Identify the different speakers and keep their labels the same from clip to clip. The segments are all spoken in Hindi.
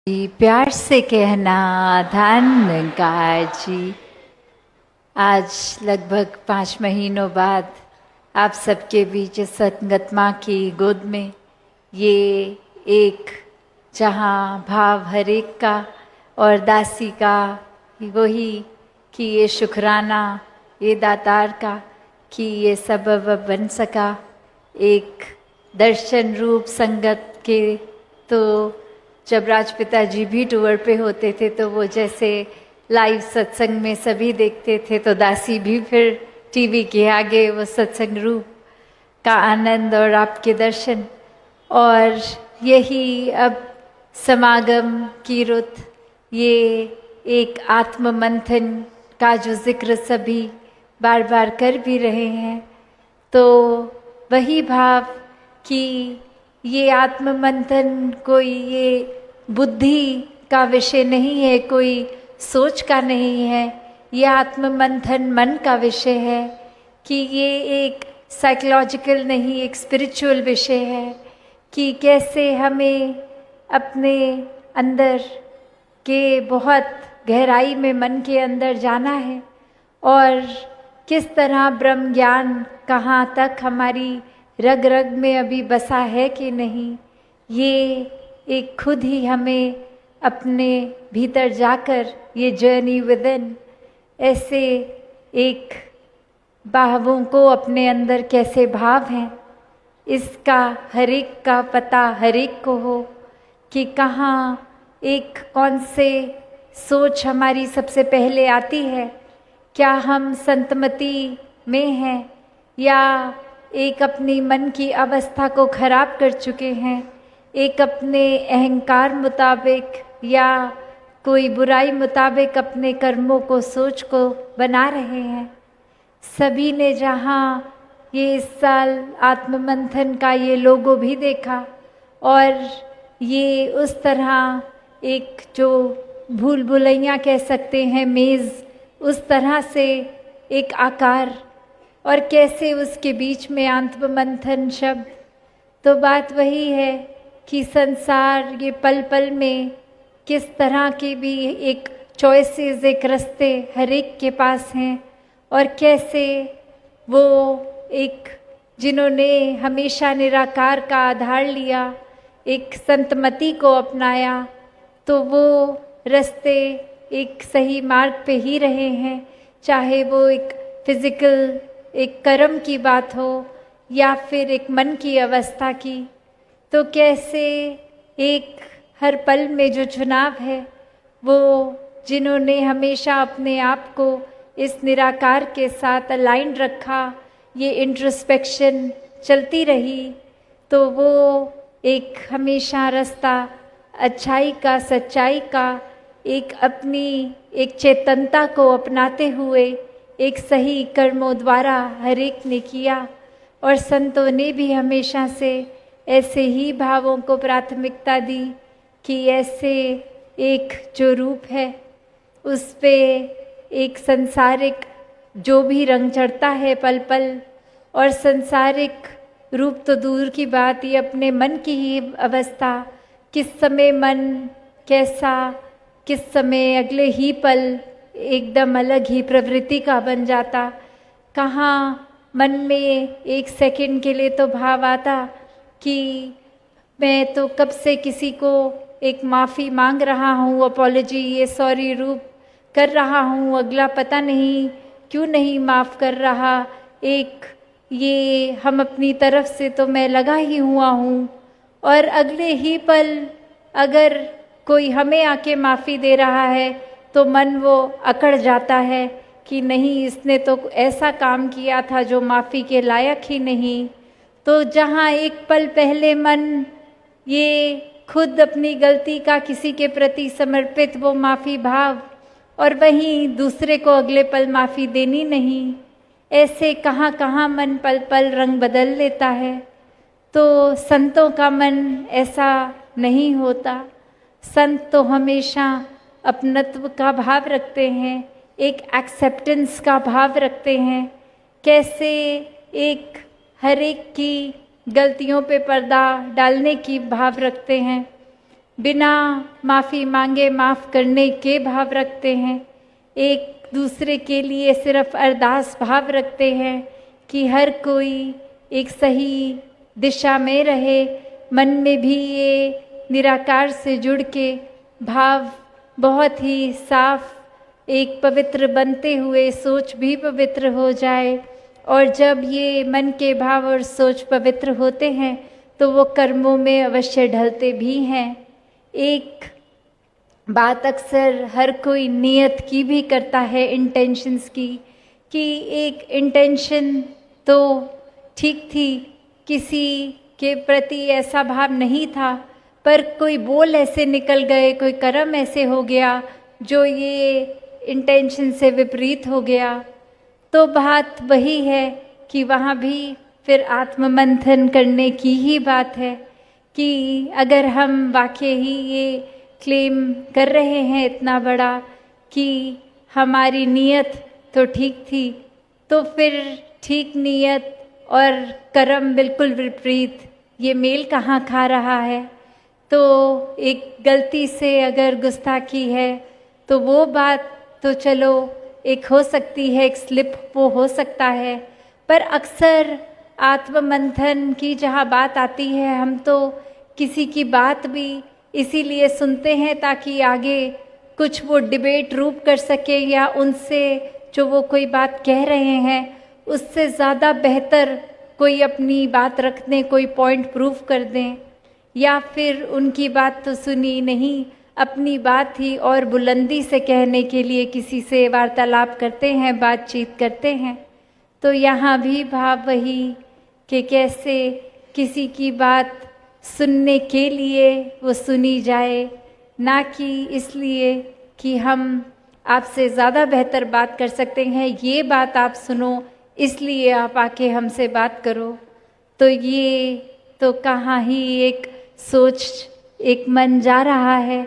Speaker 1: प्यार से कहना धन्यकार जी। आज लगभग 5 महीनों बाद आप सबके बीच संगत माँ की गोद में ये एक जहाँ भाव हर एक का और दासी का वही कि ये शुक्राना ये दातार का कि ये सबब बन सका एक दर्शन रूप संगत के। तो जब राजपिता जी भी टूर पे होते थे तो वो जैसे लाइव सत्संग में सभी देखते थे, तो दासी भी फिर टीवी के आगे वो सत्संग रूप का आनंद और आपके दर्शन। और यही अब समागम की रुत, ये एक आत्म मंथन का जो जिक्र सभी बार बार कर भी रहे हैं, तो वही भाव कि ये आत्म मंथन कोई ये बुद्धि का विषय नहीं है, कोई सोच का नहीं है, ये आत्म मंथन मन का विषय है कि ये एक साइकोलॉजिकल नहीं, एक स्पिरिचुअल विषय है कि कैसे हमें अपने अंदर के बहुत गहराई में मन के अंदर जाना है और किस तरह ब्रह्म ज्ञान कहाँ तक हमारी रग रग में अभी बसा है कि नहीं, ये एक खुद ही हमें अपने भीतर जाकर ये जर्नी विदिन ऐसे एक भावों को अपने अंदर कैसे भाव हैं, इसका हर एक का पता हर एक को हो कि कहाँ एक कौन से सोच हमारी सबसे पहले आती है। क्या हम संतमति में हैं या एक अपनी मन की अवस्था को खराब कर चुके हैं, एक अपने अहंकार मुताबिक या कोई बुराई मुताबिक अपने कर्मों को सोच को बना रहे हैं। सभी ने जहाँ ये इस साल आत्ममंथन का ये लोगो भी देखा और ये उस तरह एक जो भूल भुलैया कह सकते हैं मेज़, उस तरह से एक आकार और कैसे उसके बीच में आत्ममंथन शब्द। तो बात वही है कि संसार ये पल पल में किस तरह के भी एक चॉइसेस, एक रास्ते हर एक के पास हैं और कैसे वो एक जिन्होंने हमेशा निराकार का आधार लिया, एक संतमति को अपनाया, तो वो रास्ते एक सही मार्ग पे ही रहे हैं, चाहे वो एक फिजिकल एक कर्म की बात हो या फिर एक मन की अवस्था की। तो कैसे एक हर पल में जो चुनाव है वो जिन्होंने हमेशा अपने आप को इस निराकार के साथ अलाइन रखा, ये इंट्रोस्पेक्शन चलती रही, तो वो एक हमेशा रास्ता अच्छाई का, सच्चाई का, एक अपनी एक चेतनता को अपनाते हुए एक सही कर्मों द्वारा हर एक ने किया। और संतों ने भी हमेशा से ऐसे ही भावों को प्राथमिकता दी कि ऐसे एक जो रूप है उस पे एक संसारिक जो भी रंग चढ़ता है पल पल, और संसारिक रूप तो दूर की बात, ये अपने मन की ही अवस्था, किस समय मन कैसा, किस समय अगले ही पल एकदम अलग ही प्रवृत्ति का बन जाता। कहाँ मन में एक सेकंड के लिए तो भाव आता कि मैं तो कब से किसी को एक माफ़ी मांग रहा हूँ, अपॉलॉजी ये सॉरी रूप कर रहा हूँ, अगला पता नहीं क्यों नहीं माफ़ कर रहा, एक ये हम अपनी तरफ से तो मैं लगा ही हुआ हूँ, और अगले ही पल अगर कोई हमें आके माफ़ी दे रहा है तो मन वो अकड़ जाता है कि नहीं, इसने तो ऐसा काम किया था जो माफ़ी के लायक ही नहीं। तो जहाँ एक पल पहले मन ये खुद अपनी गलती का किसी के प्रति समर्पित वो माफ़ी भाव, और वहीं दूसरे को अगले पल माफ़ी देनी नहीं, ऐसे कहाँ कहाँ मन पल पल रंग बदल लेता है। तो संतों का मन ऐसा नहीं होता। संत तो हमेशा अपनत्व का भाव रखते हैं, एक एक्सेप्टेंस का भाव रखते हैं, कैसे एक हर एक की गलतियों पे पर्दा डालने की भाव रखते हैं। बिना माफ़ी मांगे माफ़ करने के भाव रखते हैं, एक दूसरे के लिए सिर्फ अरदास भाव रखते हैं कि हर कोई एक सही दिशा में रहे। मन में भी ये निराकार से जुड़ के भाव बहुत ही साफ एक पवित्र बनते हुए सोच भी पवित्र हो जाए। और जब ये मन के भाव और सोच पवित्र होते हैं तो वो कर्मों में अवश्य ढलते भी हैं। एक बात अक्सर हर कोई नियत की भी करता है, इंटेंशंस की, कि एक इंटेंशन तो ठीक थी, किसी के प्रति ऐसा भाव नहीं था, पर कोई बोल ऐसे निकल गए, कोई कर्म ऐसे हो गया जो ये इंटेंशन से विपरीत हो गया। तो बात वही है कि वहाँ भी फिर आत्ममंथन करने की ही बात है कि अगर हम वाकई ही ये क्लेम कर रहे हैं इतना बड़ा कि हमारी नियत तो ठीक थी, तो फिर ठीक नियत और कर्म बिल्कुल विपरीत, ये मेल कहाँ खा रहा है। तो एक गलती से अगर गुस्ताखी है तो वो बात तो चलो एक हो सकती है, एक स्लिप वो हो सकता है, पर अक्सर आत्ममंथन की जहाँ बात आती है, हम तो किसी की बात भी इसीलिए सुनते हैं ताकि आगे कुछ वो डिबेट रूप कर सके, या उनसे जो वो कोई बात कह रहे हैं उससे ज़्यादा बेहतर कोई अपनी बात रख दें, कोई पॉइंट प्रूव कर दें, या फिर उनकी बात तो सुनी नहीं, अपनी बात ही और बुलंदी से कहने के लिए किसी से वार्तालाप करते हैं, बातचीत करते हैं। तो यहाँ भी भाव वही कि कैसे किसी की बात सुनने के लिए वो सुनी जाए, ना कि इसलिए कि हम आपसे ज़्यादा बेहतर बात कर सकते हैं, ये बात आप सुनो इसलिए आप आके हमसे बात करो। तो ये तो कहाँ ही एक सोच, एक मन जा रहा है।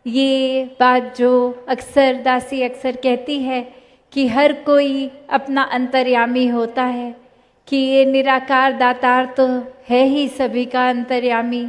Speaker 1: ये बात जो अक्सर दासी अक्सर कहती है कि हर कोई अपना अंतर्यामी होता है, कि ये निराकार दातार तो है ही सभी का अंतर्यामी,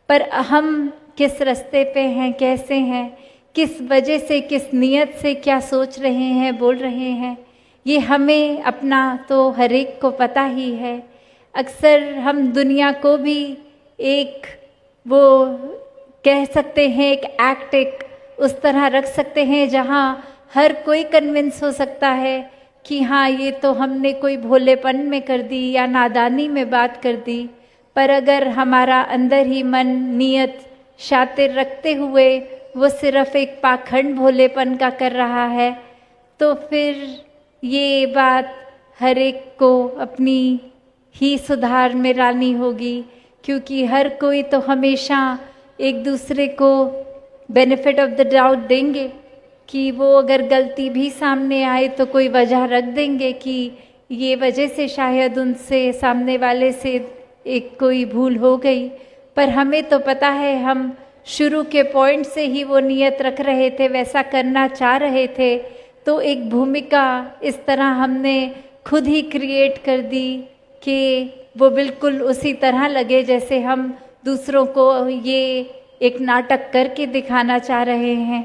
Speaker 1: पर हम किस रास्ते पे हैं, कैसे हैं, किस वजह से, किस नियत से क्या सोच रहे हैं, बोल रहे हैं, ये हमें अपना तो हर एक को पता ही है। अक्सर हम दुनिया को भी एक वो कह सकते हैं, एक एक्ट एक उस तरह रख सकते हैं जहाँ हर कोई कन्विंस हो सकता है कि हाँ ये तो हमने कोई भोलेपन में कर दी या नादानी में बात कर दी। पर अगर हमारा अंदर ही मन नियत शातिर रखते हुए वो सिर्फ एक पाखंड भोलेपन का कर रहा है, तो फिर ये बात हर एक को अपनी ही सुधार में लानी होगी, क्योंकि हर कोई तो हमेशा एक दूसरे को बेनिफिट ऑफ द डाउट देंगे कि वो अगर गलती भी सामने आए तो कोई वजह रख देंगे कि ये वजह से शायद उनसे, सामने वाले से एक कोई भूल हो गई। पर हमें तो पता है, हम शुरू के पॉइंट से ही वो नियत रख रहे थे, वैसा करना चाह रहे थे, तो एक भूमिका इस तरह हमने खुद ही क्रिएट कर दी कि वो बिल्कुल उसी तरह लगे जैसे हम दूसरों को ये एक नाटक करके दिखाना चाह रहे हैं।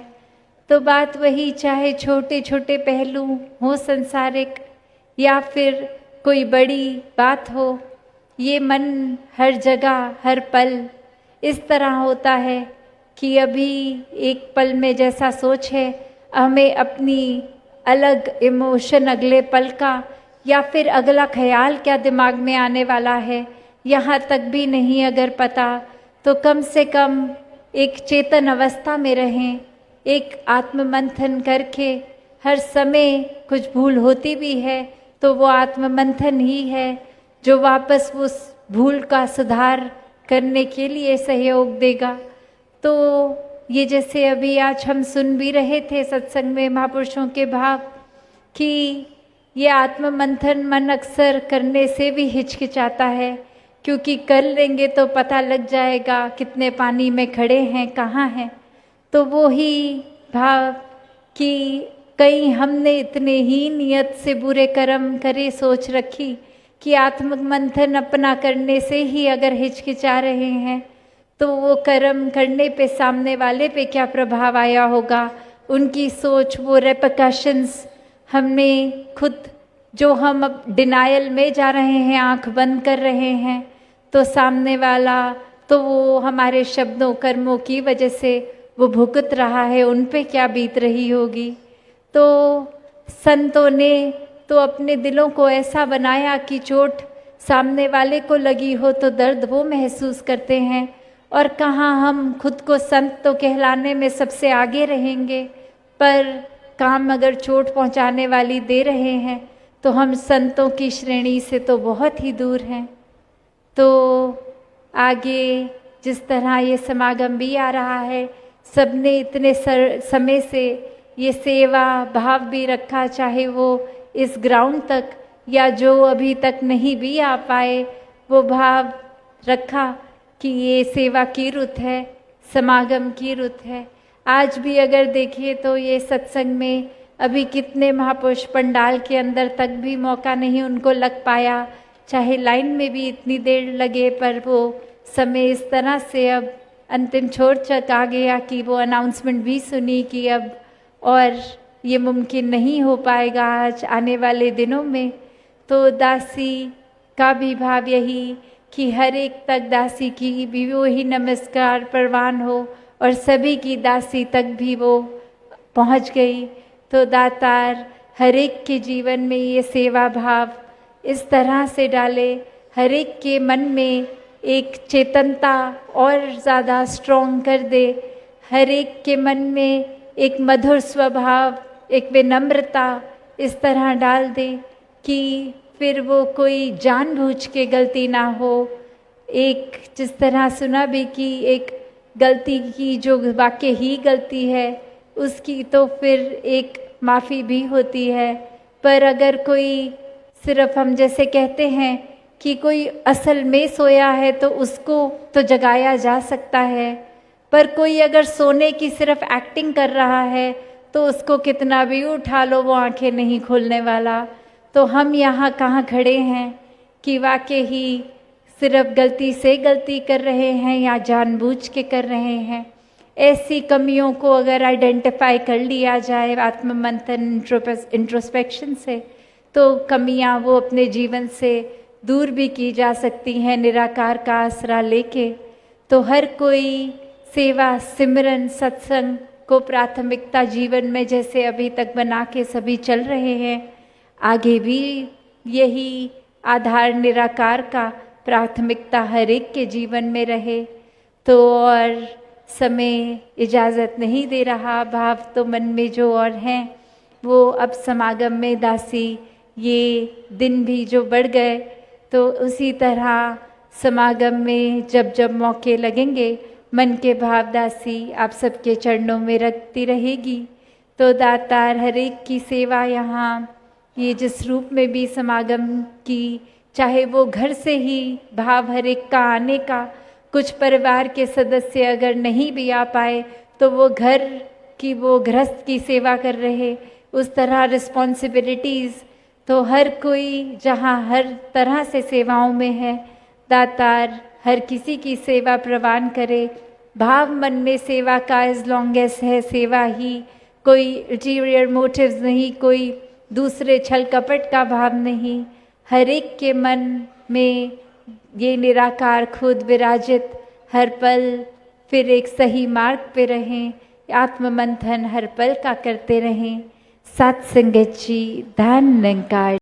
Speaker 1: तो बात वही, चाहे छोटे छोटे पहलू हो संसारिक या फिर कोई बड़ी बात हो, ये मन हर जगह हर पल इस तरह होता है कि अभी एक पल में जैसा सोच है, हमें अपनी अलग इमोशन अगले पल का या फिर अगला ख्याल क्या दिमाग में आने वाला है, यहाँ तक भी नहीं अगर पता, तो कम से कम एक चेतन अवस्था में रहें, एक आत्ममंथन करके। हर समय कुछ भूल होती भी है तो वो आत्ममंथन ही है जो वापस उस भूल का सुधार करने के लिए सहयोग देगा। तो ये जैसे अभी आज हम सुन भी रहे थे सत्संग में महापुरुषों के भाव कि ये आत्ममंथन मन अक्सर करने से भी हिचकिचाता है, क्योंकि कर लेंगे तो पता लग जाएगा कितने पानी में खड़े हैं, कहाँ हैं। तो वो ही भाव कि कहीं हमने इतने ही नियत से बुरे कर्म करे, सोच रखी कि आत्ममंथन अपना करने से ही अगर हिचकिचा रहे हैं, तो वो कर्म करने पे सामने वाले पे क्या प्रभाव आया होगा, उनकी सोच, वो रेपरकशंस हमने खुद, जो हम अब डिनायल में जा रहे हैं, आंख बंद कर रहे हैं, तो सामने वाला तो वो हमारे शब्दों कर्मों की वजह से वो भुगत रहा है, उन पे क्या बीत रही होगी। तो संतों ने तो अपने दिलों को ऐसा बनाया कि चोट सामने वाले को लगी हो तो दर्द वो महसूस करते हैं। और कहाँ हम खुद को संत तो कहलाने में सबसे आगे रहेंगे, पर काम अगर चोट पहुँचाने वाली दे रहे हैं तो हम संतों की श्रेणी से तो बहुत ही दूर हैं। तो आगे जिस तरह ये समागम भी आ रहा है, सबने इतने समय से ये सेवा भाव भी रखा, चाहे वो इस ग्राउंड तक या जो अभी तक नहीं भी आ पाए, वो भाव रखा कि ये सेवा की रुत है, समागम की रुत है। आज भी अगर देखिए तो ये सत्संग में अभी कितने महापुरुष पंडाल के अंदर तक भी मौका नहीं उनको लग पाया, चाहे लाइन में भी इतनी देर लगे, पर वो समय इस तरह से अब अंतिम छोर तक आ गया कि वो अनाउंसमेंट भी सुनी कि अब और ये मुमकिन नहीं हो पाएगा आज आने वाले दिनों में। तो दासी का भी भाव यही कि हर एक तक दासी की भी वो ही नमस्कार परवान हो और सभी की दासी तक भी वो पहुंच गई। तो दातार हर एक के जीवन में ये सेवा भाव इस तरह से डाले, हर एक के मन में एक चेतनता और ज़्यादा स्ट्रॉन्ग कर दे, हर एक के मन में एक मधुर स्वभाव, एक विनम्रता इस तरह डाल दे कि फिर वो कोई जानबूझ के गलती ना हो। एक जिस तरह सुना भी कि एक गलती की जो वाकई ही गलती है उसकी तो फिर एक माफ़ी भी होती है, पर अगर कोई सिर्फ हम जैसे कहते हैं कि कोई असल में सोया है तो उसको तो जगाया जा सकता है, पर कोई अगर सोने की सिर्फ एक्टिंग कर रहा है तो उसको कितना भी उठा लो वो आंखें नहीं खोलने वाला। तो हम यहाँ कहाँ खड़े हैं कि वाकई ही सिर्फ गलती से गलती कर रहे हैं या जानबूझ के कर रहे हैं। ऐसी कमियों को अगर आइडेंटिफाई कर लिया जाए आत्म मंथन इंट्रोस्पेक्शन से, तो कमियां वो अपने जीवन से दूर भी की जा सकती हैं निराकार का आसरा लेके। तो हर कोई सेवा सिमरन सत्संग को प्राथमिकता जीवन में जैसे अभी तक बना के सभी चल रहे हैं, आगे भी यही आधार निराकार का प्राथमिकता हर एक के जीवन में रहे। तो और समय इजाज़त नहीं दे रहा, भाव तो मन में जो और हैं वो अब समागम में दासी ये दिन भी जो बढ़ गए, तो उसी तरह समागम में जब जब मौके लगेंगे मन के भाव दासी आप सबके चरणों में रखती रहेगी। तो दातार हर एक की सेवा यहाँ ये जिस रूप में भी समागम की, चाहे वो घर से ही भाव हर एक का आने का, कुछ परिवार के सदस्य अगर नहीं भी आ पाए तो वो घर की वो गृहस्थ की सेवा कर रहे, उस तरह रिस्पॉन्सिबिलिटीज़ तो हर कोई जहाँ हर तरह से सेवाओं में है, दातार हर किसी की सेवा प्रवान करे। भाव मन में सेवा का एज लॉन्ग एज है सेवा ही, कोई अल्टीरियर मोटिव्स नहीं, कोई दूसरे छल कपट का भाव नहीं, हर एक के मन में ये निराकार खुद विराजित हर पल फिर एक सही मार्ग पे रहें, आत्म मंथन हर पल का करते रहें। सत्संगत जी धन निरंकार।